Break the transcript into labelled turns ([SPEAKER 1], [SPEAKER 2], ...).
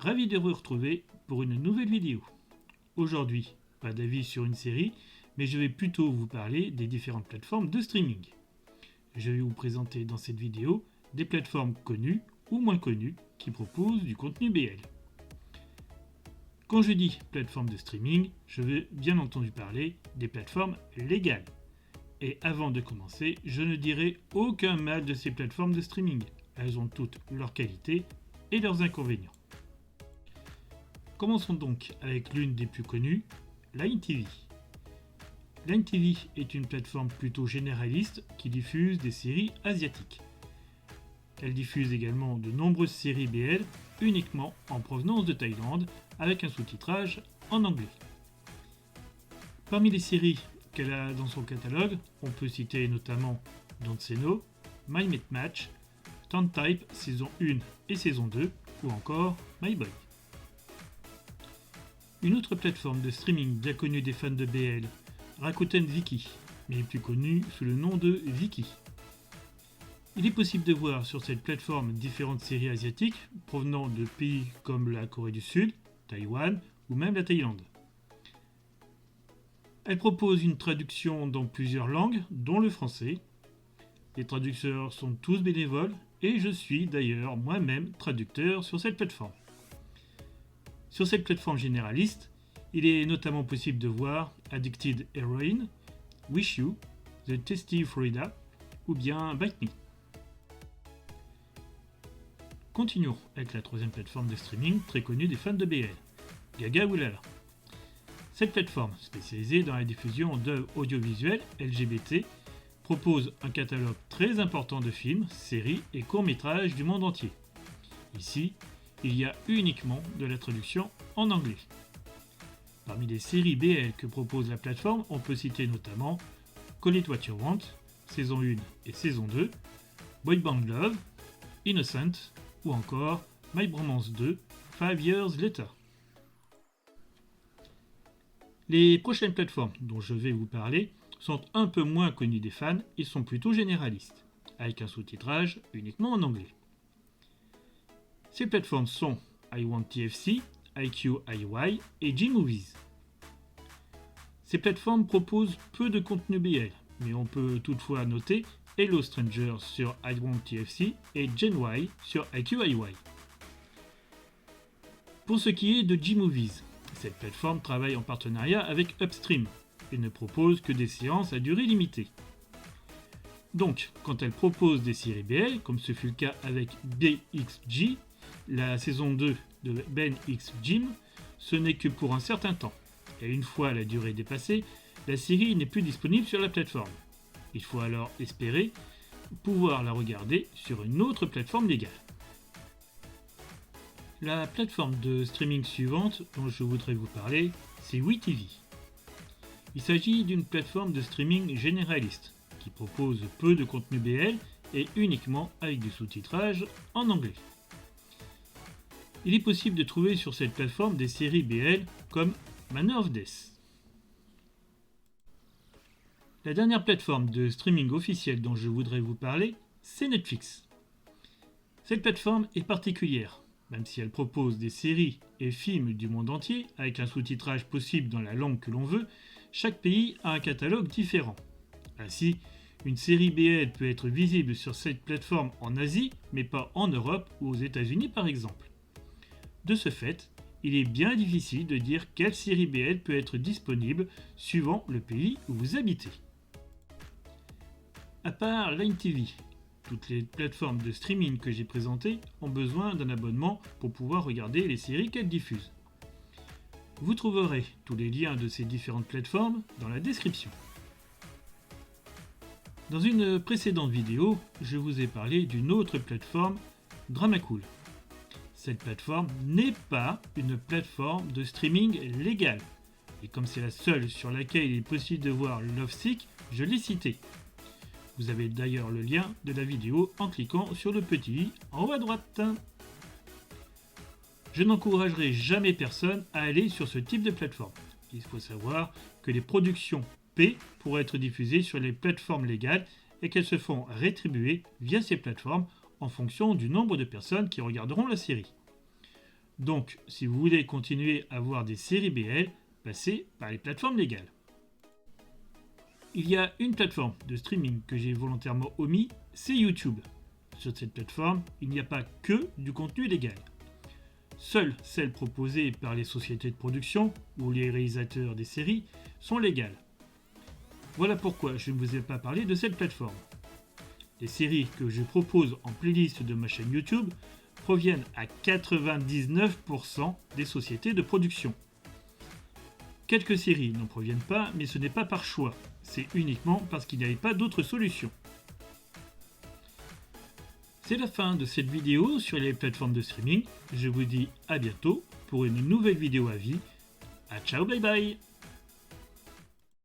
[SPEAKER 1] Ravi de vous retrouver pour une nouvelle vidéo. Aujourd'hui, pas d'avis sur une série, mais je vais plutôt vous parler des différentes plateformes de streaming. Je vais vous présenter dans cette vidéo des plateformes connues ou moins connues qui proposent du contenu BL. Quand je dis plateforme de streaming, je veux bien entendu parler des plateformes légales. Et avant de commencer, je ne dirai aucun mal de ces plateformes de streaming. Elles ont toutes leurs qualités et leurs inconvénients. Commençons donc avec l'une des plus connues, Line TV. Line TV est une plateforme plutôt généraliste qui diffuse des séries asiatiques. Elle diffuse également de nombreuses séries BL uniquement en provenance de Thaïlande avec un sous-titrage en anglais. Parmi les séries qu'elle a dans son catalogue, on peut citer notamment Don't Say No, My Mate Match, Turn Type saison 1 et saison 2 ou encore My Boy. Une autre plateforme de streaming bien connue des fans de BL, Rakuten Viki, mais plus connue sous le nom de Viki. Il est possible de voir sur cette plateforme différentes séries asiatiques provenant de pays comme la Corée du Sud, Taïwan ou même la Thaïlande. Elle propose une traduction dans plusieurs langues, dont le français. Les traducteurs sont tous bénévoles et je suis d'ailleurs moi-même traducteur sur cette plateforme. Sur cette plateforme généraliste, il est notamment possible de voir Addicted Heroine, Wish You, The Tasty Florida ou bien Bite Me. Continuons avec la troisième plateforme de streaming très connue des fans de BL, Gaga Oulala. Cette plateforme, spécialisée dans la diffusion d'œuvres audiovisuelles LGBT, propose un catalogue très important de films, séries et courts-métrages du monde entier. Ici, il y a uniquement de la traduction en anglais. Parmi les séries BL que propose la plateforme, on peut citer notamment Call It What You Want, saison 1 et saison 2, Boy Band Love, Innocent ou encore My Bromance 2, 5 Years Later. Les prochaines plateformes dont je vais vous parler sont un peu moins connues des fans et sont plutôt généralistes, avec un sous-titrage uniquement en anglais. Ces plateformes sont iWantTFC, IQIY et Gmovies. Ces plateformes proposent peu de contenu BL, mais on peut toutefois noter Hello Stranger sur iWantTFC et GenY sur IQIY. Pour ce qui est de Gmovies, cette plateforme travaille en partenariat avec Upstream et ne propose que des séances à durée limitée. Donc, quand elle propose des séries BL, comme ce fut le cas avec BXG, la saison 2 de Ben X Gym, ce n'est que pour un certain temps. Et une fois la durée dépassée, la série n'est plus disponible sur la plateforme. Il faut alors espérer pouvoir la regarder sur une autre plateforme légale. La plateforme de streaming suivante dont je voudrais vous parler, c'est WeTV. Il s'agit d'une plateforme de streaming généraliste qui propose peu de contenu BL et uniquement avec du sous-titrage en anglais. Il est possible de trouver sur cette plateforme des séries BL comme Manor of Death. La dernière plateforme de streaming officielle dont je voudrais vous parler, c'est Netflix. Cette plateforme est particulière, même si elle propose des séries et films du monde entier, avec un sous-titrage possible dans la langue que l'on veut, chaque pays a un catalogue différent. Ainsi, une série BL peut être visible sur cette plateforme en Asie, mais pas en Europe ou aux États-Unis par exemple. De ce fait, il est bien difficile de dire quelle série BL peut être disponible suivant le pays où vous habitez. À part Line TV, toutes les plateformes de streaming que j'ai présentées ont besoin d'un abonnement pour pouvoir regarder les séries qu'elles diffusent. Vous trouverez tous les liens de ces différentes plateformes dans la description. Dans une précédente vidéo, je vous ai parlé d'une autre plateforme, Dramacool. Cette plateforme n'est pas une plateforme de streaming légale. Et comme c'est la seule sur laquelle il est possible de voir Lovesick, je l'ai citée. Vous avez d'ailleurs le lien de la vidéo en cliquant sur le petit i en haut à droite. Je n'encouragerai jamais personne à aller sur ce type de plateforme. Il faut savoir que les productions paient pour être diffusées sur les plateformes légales et qu'elles se font rétribuer via ces plateformes en fonction du nombre de personnes qui regarderont la série. Donc, si vous voulez continuer à voir des séries BL, passez par les plateformes légales. Il y a une plateforme de streaming que j'ai volontairement omis, c'est YouTube. Sur cette plateforme, il n'y a pas que du contenu légal. Seules celles proposées par les sociétés de production ou les réalisateurs des séries sont légales. Voilà pourquoi je ne vous ai pas parlé de cette plateforme. Les séries que je propose en playlist de ma chaîne YouTube proviennent à 99% des sociétés de production. Quelques séries n'en proviennent pas, mais ce n'est pas par choix, c'est uniquement parce qu'il n'y avait pas d'autre solution. C'est la fin de cette vidéo sur les plateformes de streaming. Je vous dis à bientôt pour une nouvelle vidéo à vie. À ciao, bye bye!